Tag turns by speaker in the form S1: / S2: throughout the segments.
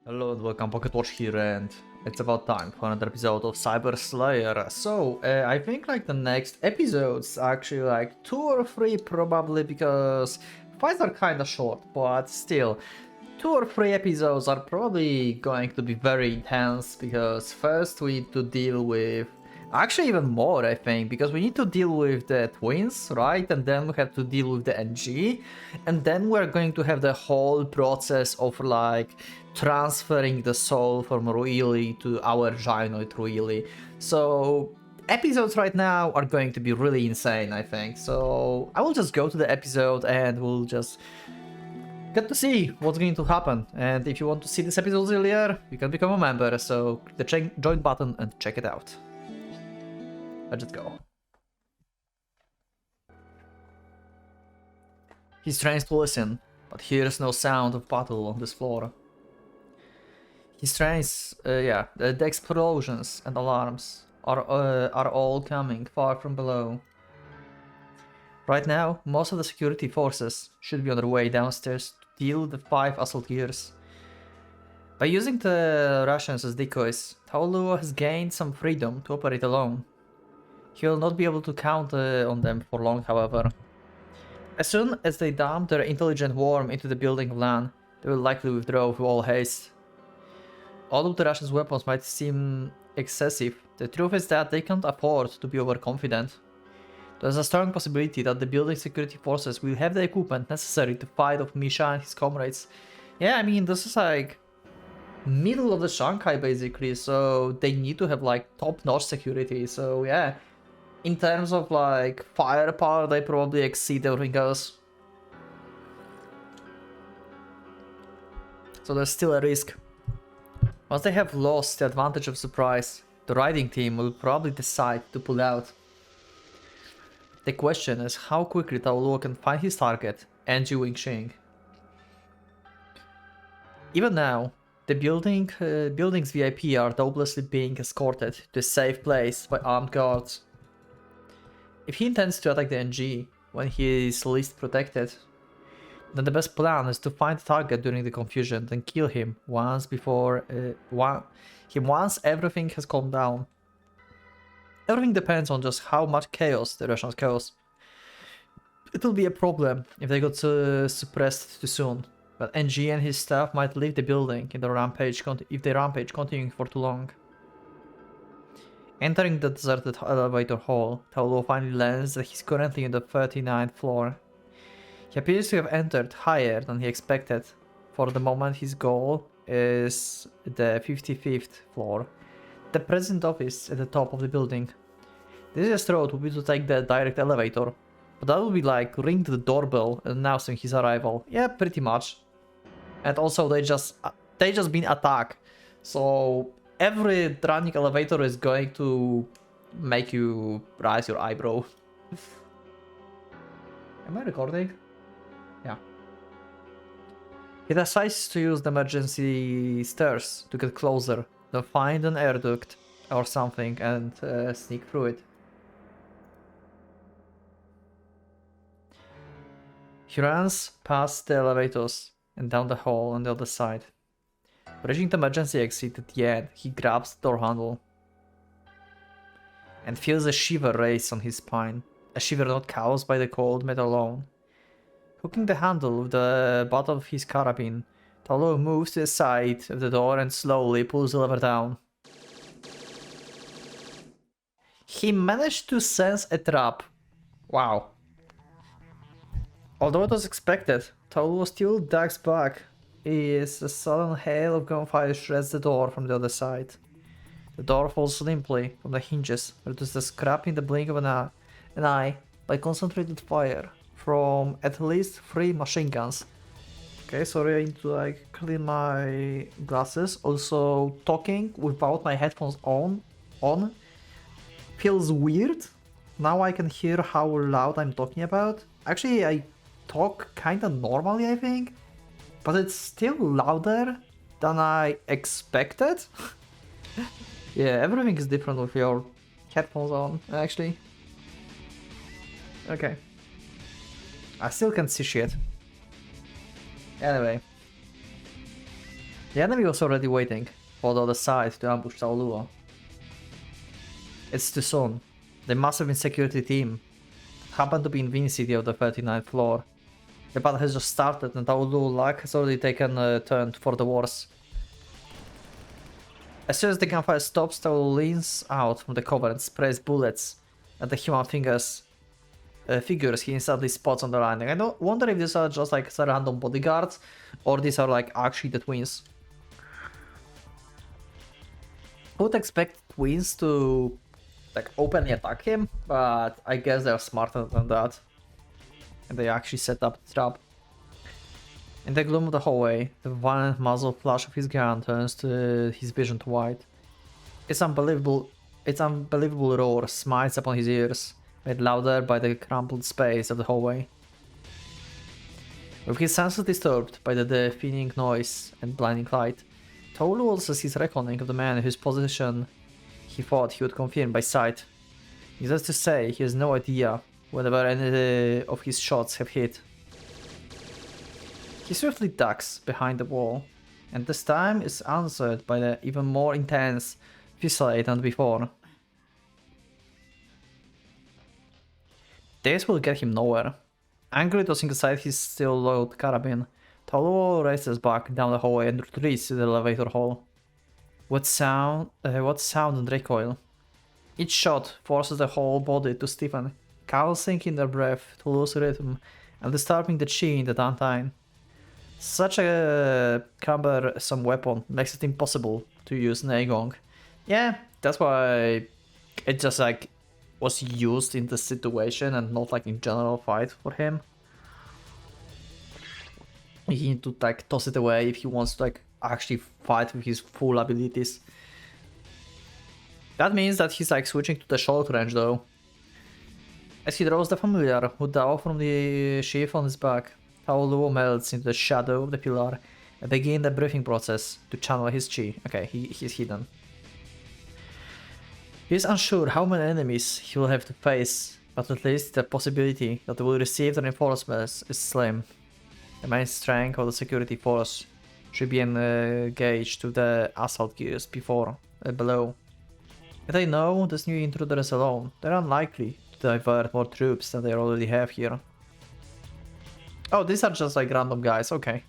S1: Hello and welcome, PocketWatch here, and it's about time for another episode of Cyber Slayer. So, I think like the next episodes, actually like 2 or 3 probably, because fights are kinda short, but still, 2 or 3 episodes are probably going to be very intense, because first we need to deal with, actually even more I think, because we need to deal with the twins, right? And then we have to deal with the NG, and then we're going to have the whole process of like transferring the soul from Ruili to our Gynoid Ruili. So episodes right now are going to be really insane, I think. So I will just go to the episode and we'll just get to see what's going to happen. And if you want to see this episode earlier, you can become a member. So click the join button and check it out. Let's just go. He strains to listen, but hears no sound of battle on this floor. He strains, the explosions and alarms are all coming far from below. Right now, most of the security forces should be on their way downstairs to deal with the 5 assaulteers. By using the Russians as decoys, Taolu has gained some freedom to operate alone. He will not be able to count on them for long, however. As soon as they dump their intelligent worm into the building of LAN, they will likely withdraw with all haste. Although the Russians' weapons might seem excessive, the truth is that they can't afford to be overconfident. There's a strong possibility that the building security forces will have the equipment necessary to fight off Misha and his comrades. Yeah, I mean, this is like middle of the Shanghai basically, so they need to have like top-notch security, so yeah. In terms of like firepower, they probably exceed everything else. So there's still a risk. Once they have lost the advantage of surprise, the riding team will probably decide to pull out. The question is how quickly Taolu can find his target, NG Wingxing. Even now, the building's VIP are hopelessly being escorted to a safe place by armed guards. If he intends to attack the NG when he is least protected, then the best plan is to find the target during the confusion, then kill him once everything has calmed down. Everything depends on just how much chaos the Russians cause. It will be a problem if they got suppressed too soon, but NG and his staff might leave the building if the rampage continuing for too long. Entering the deserted elevator hall, Taolu finally learns that he's currently on the 39th floor. He appears to have entered higher than he expected. For the moment, his goal is the 55th floor, the president office at the top of the building. The easiest road would be to take the direct elevator, but that would be like ring the doorbell announcing his arrival. Yeah, pretty much. And also they just been attacked, so every running elevator is going to make you raise your eyebrow. Am I recording? Yeah. He decides to use the emergency stairs to get closer, then find an air duct or something and sneak through it. He runs past the elevators and down the hall on the other side. Reaching the emergency exit at the end, he grabs the door handle and feels a shiver race on his spine, a shiver not caused by the cold metal alone. Hooking the handle with the butt of his carabine, Taolu moves to the side of the door and slowly pulls the lever down. He managed to sense a trap. Wow. Although it was expected, Taolu still ducks back as a sudden hail of gunfire shreds the door from the other side. The door falls limply from the hinges, reduces to scrap in the blink of an eye by concentrated fire from at least 3 machine guns. Okay, sorry, I need to like clean my glasses. Also, talking without my headphones on feels weird. Now I can hear how loud I'm talking about. Actually, I talk kinda normally, I think, but it's still louder than I expected. Yeah, everything is different with your headphones on, actually. Okay. I still can't see shit. Anyway. The enemy was already waiting for the other side to ambush Taoluo. It's too soon. They must have been security team. Happened to be in Vin City of the 39th floor. The battle has just started and Taoluo luck has already taken a turn for the worse. As soon as the gunfire stops, Taoluo leans out from the cover and sprays bullets at the human figures he instantly spots on the line. I don't wonder if these are just like random bodyguards or these are like actually the twins. I would expect twins to like openly attack him, but I guess they're smarter than that. And they actually set up the trap. In the gloom of the hallway, the violent muzzle flash of his gun turns to his vision to white. Its unbelievable roar smites upon his ears, made louder by the crumpled space of the hallway. With his senses disturbed by the deafening noise and blinding light, Taoluo also sees reckoning of the man whose position he thought he would confirm by sight. Needless to say, he has no idea whenever any of his shots have hit. He swiftly ducks behind the wall, and this time is answered by the even more intense fusillade than before. This will get him nowhere. Angrily tossing aside his still loaded carabine, Taoluo races back down the hallway and retreats to the elevator hall. What sound and recoil. Each shot forces the whole body to stiffen, causing in their breath to lose rhythm and disturbing the chi in the downtime. Such a cumbersome weapon makes it impossible to use Neigong. Yeah, that's why it just like was used in the situation and not like in general fight for him. He need to like toss it away if he wants to like actually fight with his full abilities. That means that he's like switching to the short range though. As he draws the familiar Hudao from the sheath on his back, Taoluo melts into the shadow of the pillar and begins the breathing process to channel his chi. Okay, he's hidden. He is unsure how many enemies he will have to face, but at least the possibility that they will receive the reinforcements is slim. The main strength of the security force should be engaged to the assault gears below. If they know this new intruder is alone, they're unlikely to divert more troops than they already have here. Oh, these are just like random guys, okay.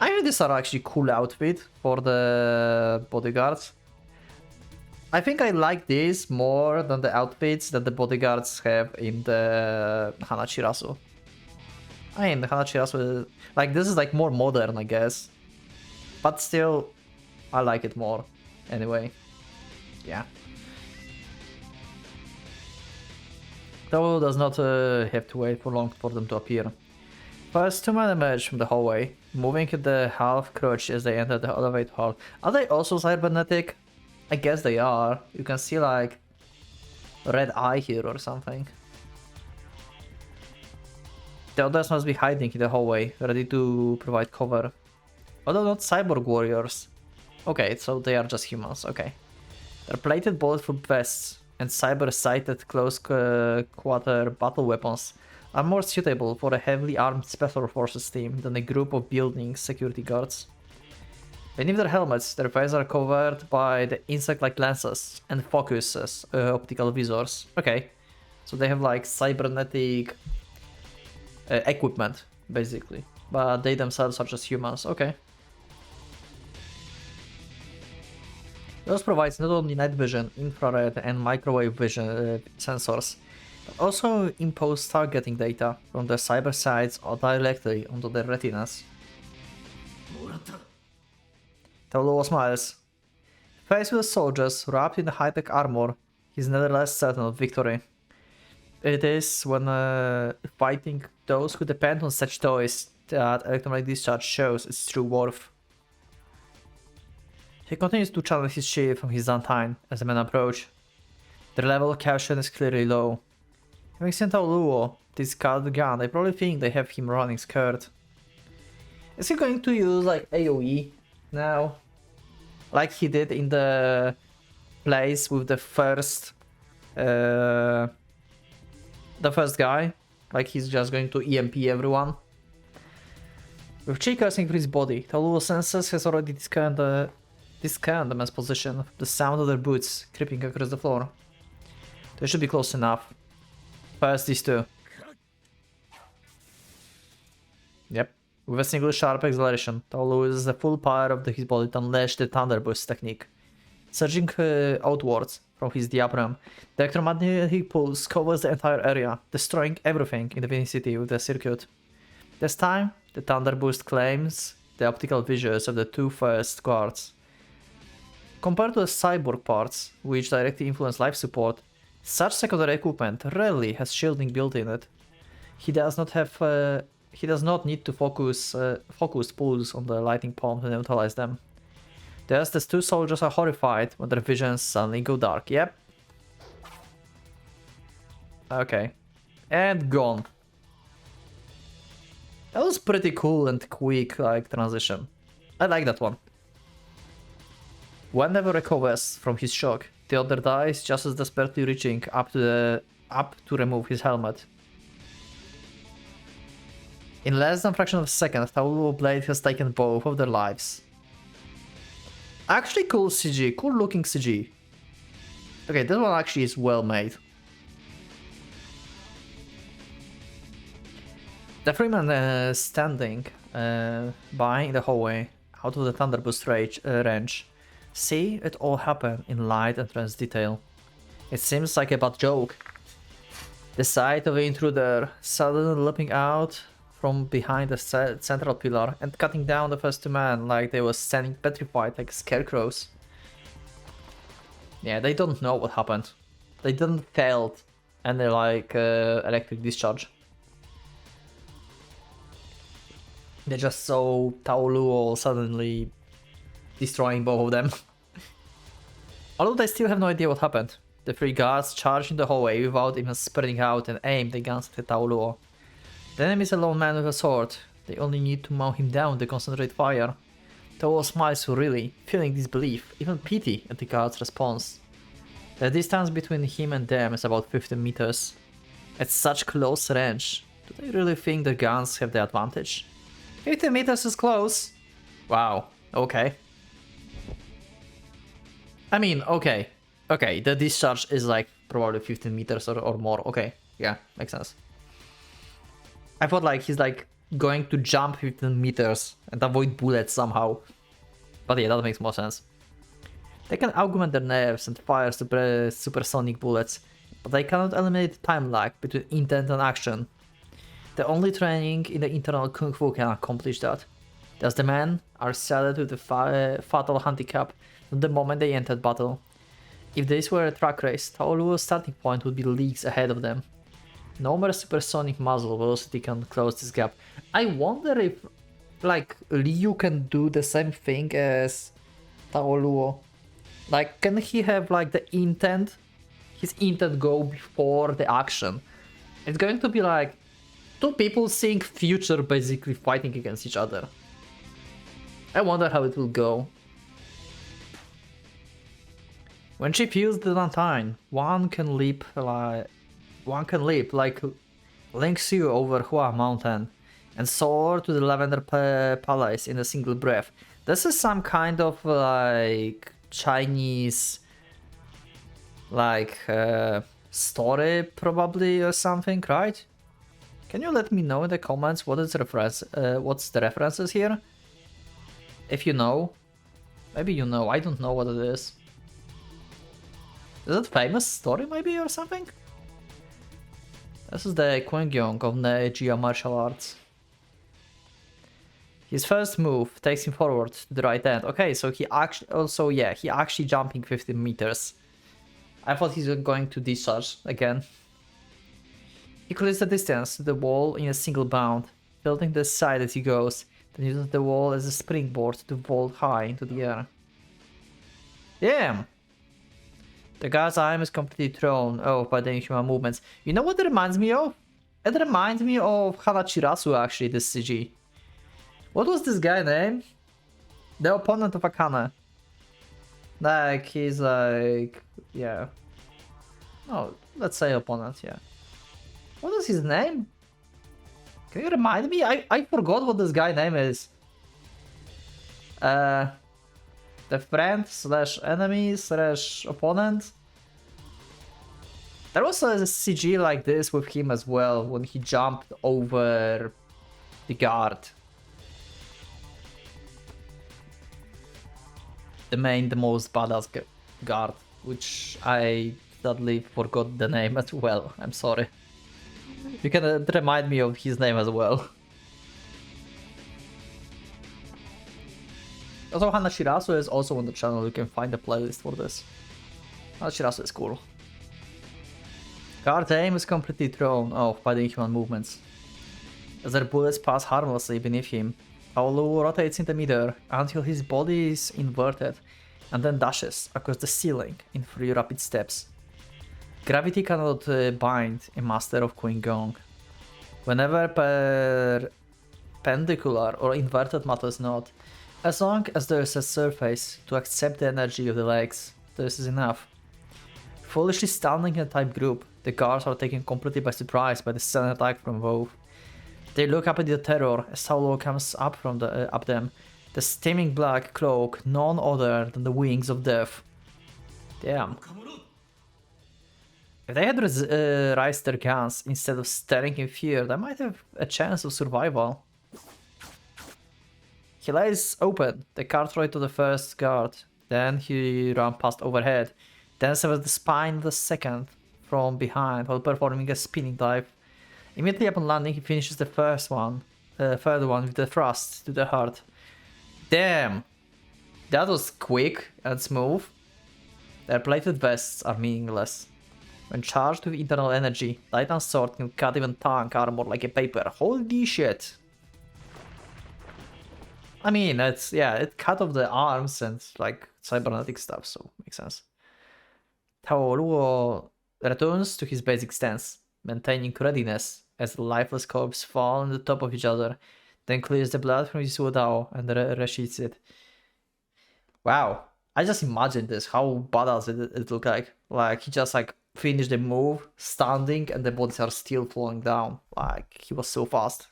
S1: I think these are actually cool outfit for the bodyguards. I think I like these more than the outfits that the bodyguards have in the Hanachirasu. I mean, the Hanachirasu, like this is like more modern, I guess. But still, I like it more. Anyway, yeah. Though does not have to wait for long for them to appear. First, two men emerge from the hallway, moving at the half crouch as they enter the elevator hall. Are they also cybernetic? I guess they are. You can see like red eye here or something. The others must be hiding in the hallway, ready to provide cover. Although not cyborg warriors. Okay, so they are just humans, okay. Their plated bulletproof vests and cyber-sighted close-quarter battle weapons are more suitable for a heavily armed special forces team than a group of building security guards. Beneath their helmets, their faces are covered by the insect-like lenses and focuses, optical visors. Okay, so they have like cybernetic equipment, basically. But they themselves are just humans, okay. Those provides not only night vision, infrared and microwave vision sensors, but also impose targeting data from their cyber sites or directly onto their retinas. Taoluo smiles. Faced with the soldiers wrapped in the high-tech armor, he's nevertheless certain of victory. It is when fighting those who depend on such toys that electromagnetic discharge shows its true worth. He continues to channel his chi from his downtime as the men approach. Their level of caution is clearly low. Having sent Taoluo discard the gun, they probably think they have him running scared. Is he going to use like AoE now? Like he did in the place with the first guy? Like he's just going to EMP everyone. With chi cursing through his body, Taoluo's senses has already discerned the man's position, the sound of their boots creeping across the floor. They should be close enough. First these two. Yep. With a single sharp acceleration, Taoluo uses the full power of his body to unleash the Thunder Boost technique. Surging outwards from his diaphragm, the electromagnetic pulse covers the entire area, destroying everything in the vicinity with the circuit. This time, the Thunder Boost claims the optical visuals of the two first guards. Compared to the cyborg parts, which directly influence life support, such secondary equipment rarely has shielding built in it. He does not need to focus pulse on the lightning palm to neutralize them. Thus, the two soldiers are horrified when their visions suddenly go dark. Yep. Okay. And gone. That was pretty cool and quick, like, transition. I like that one. One never recovers from his shock. The other dies just as desperately reaching up to remove his helmet. In less than a fraction of a second, Taoluo Blade has taken both of their lives. Actually cool CG, cool looking CG. Okay, this one actually is well made. The three men standing by in the hallway out of the Thunderboost range see it all happen in light and trance detail. It seems like a bad joke. The sight of the intruder suddenly leaping out from behind the central pillar and cutting down the first two men like they were standing petrified like scarecrows. Yeah, they don't know what happened. They didn't felt any like electric discharge. They just saw Taoluo suddenly destroying both of them. Although they still have no idea what happened. The three guards charged in the hallway without even spreading out and aimed their guns at Taoluo. The enemy is a lone man with a sword. They only need to mow him down to concentrate fire. Taoluo smiles surreally, feeling disbelief, even pity at the guard's response. The distance between him and them is about 15 meters. At such close range, do they really think the guns have the advantage? 15 meters is close. Wow, okay. I mean, okay. Okay, the discharge is like probably 15 meters or more. Okay, yeah, makes sense. I thought like he's like going to jump 15 meters and avoid bullets somehow. But yeah, that makes more sense. They can augment their nerves and fire supersonic bullets, but they cannot eliminate time lag between intent and action. The only training in the internal kung fu can accomplish that. Thus the men are saddled with the fatal handicap from the moment they entered battle. If this were a track race, Taoluo's starting point would be leagues ahead of them. No more supersonic muzzle velocity can close this gap. I wonder if, like, Ryu can do the same thing as Taoluo. Like, can he have, like, the intent? His intent go before the action. It's going to be like two people seeing future basically fighting against each other. I wonder how it will go. When she feels the lantern, one can leap like Ling Xiu over Hua Mountain and soar to the Lavender Palace in a single breath. This is some kind of like Chinese like story probably or something, right? Can you let me know in the comments what is what's the references here? If you know, maybe you know. I don't know what it is. Is it famous story maybe or something? This is the Kwengyong of Neji martial arts. His first move takes him forward to the right end. Okay, so he actually jumping 15 meters. I thought he's going to discharge again. He clears the distance to the wall in a single bound, building the side as he goes, then uses the wall as a springboard to vault high into the air. Damn! The guy's arm is completely thrown off by the inhuman movements. You know what it reminds me of? It reminds me of Hanachirasu actually, this CG. What was this guy name? The opponent of Akane. Like, he's like... yeah. Oh, let's say opponent, yeah. What was his name? Can you remind me? I forgot what this guy's name is. The friend slash enemy slash opponent. There was a CG like this with him as well when he jumped over the guard. The most badass guard, which I sadly forgot the name as well. I'm sorry. You can remind me of his name as well. Also, Hana Shirasu is also on the channel. You can find a playlist for this. Hana Shirasu is cool. Guard aim is completely thrown off by the inhuman movements, as their bullets pass harmlessly beneath him. Paolu rotates in the midair until his body is inverted and then dashes across the ceiling in 3 rapid steps. Gravity cannot bind a master of Qigong. Whenever perpendicular or inverted matters not, as long as there is a surface to accept the energy of the legs, this is enough. Foolishly standing in a tight group, the guards are taken completely by surprise by the sudden attack from above. They look up at the terror as Saulo comes up from up them, the steaming black cloak none other than the wings of death. Damn. If they had raised their guns instead of staring in fear, they might have a chance of survival. He lays open the cartwright to the first guard, then he runs past overhead, then severs the spine of the second from behind while performing a spinning dive. Immediately upon landing, he finishes the third one with the thrust to the heart. Damn! That was quick and smooth. Their plated vests are meaningless. When charged with internal energy, Titan's sword can cut even tank armor like a paper. Holy shit! I mean, it cut off the arms and like cybernetic stuff, so makes sense. Taoluo returns to his basic stance, maintaining readiness as the lifeless corpses fall on the top of each other, then clears the blood from his wudao and resheaths it. Wow, I just imagined this, how badass it looked like. Like, he just like finished the move, standing, and the bodies are still falling down. Like, he was so fast.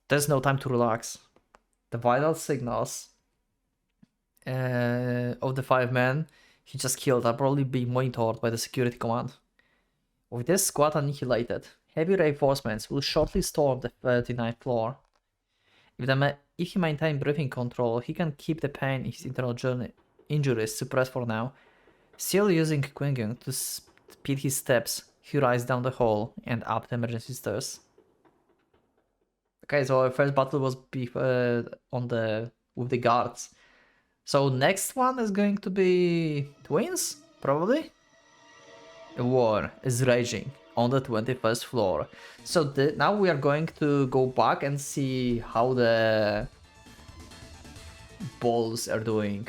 S1: There's no time to relax. The vital signals of the 5 men he just killed are probably being monitored by the security command. With this squad annihilated, heavy reinforcements will shortly storm the 39th floor. If he maintains breathing control, he can keep the pain in his internal injuries suppressed for now. Still using Qigong to speed his steps, he rides down the hall and up the emergency stairs. Okay, so our first battle was with the guards. So next one is going to be twins, probably. A war is raging on the 21st floor. So now we are going to go back and see how the balls are doing.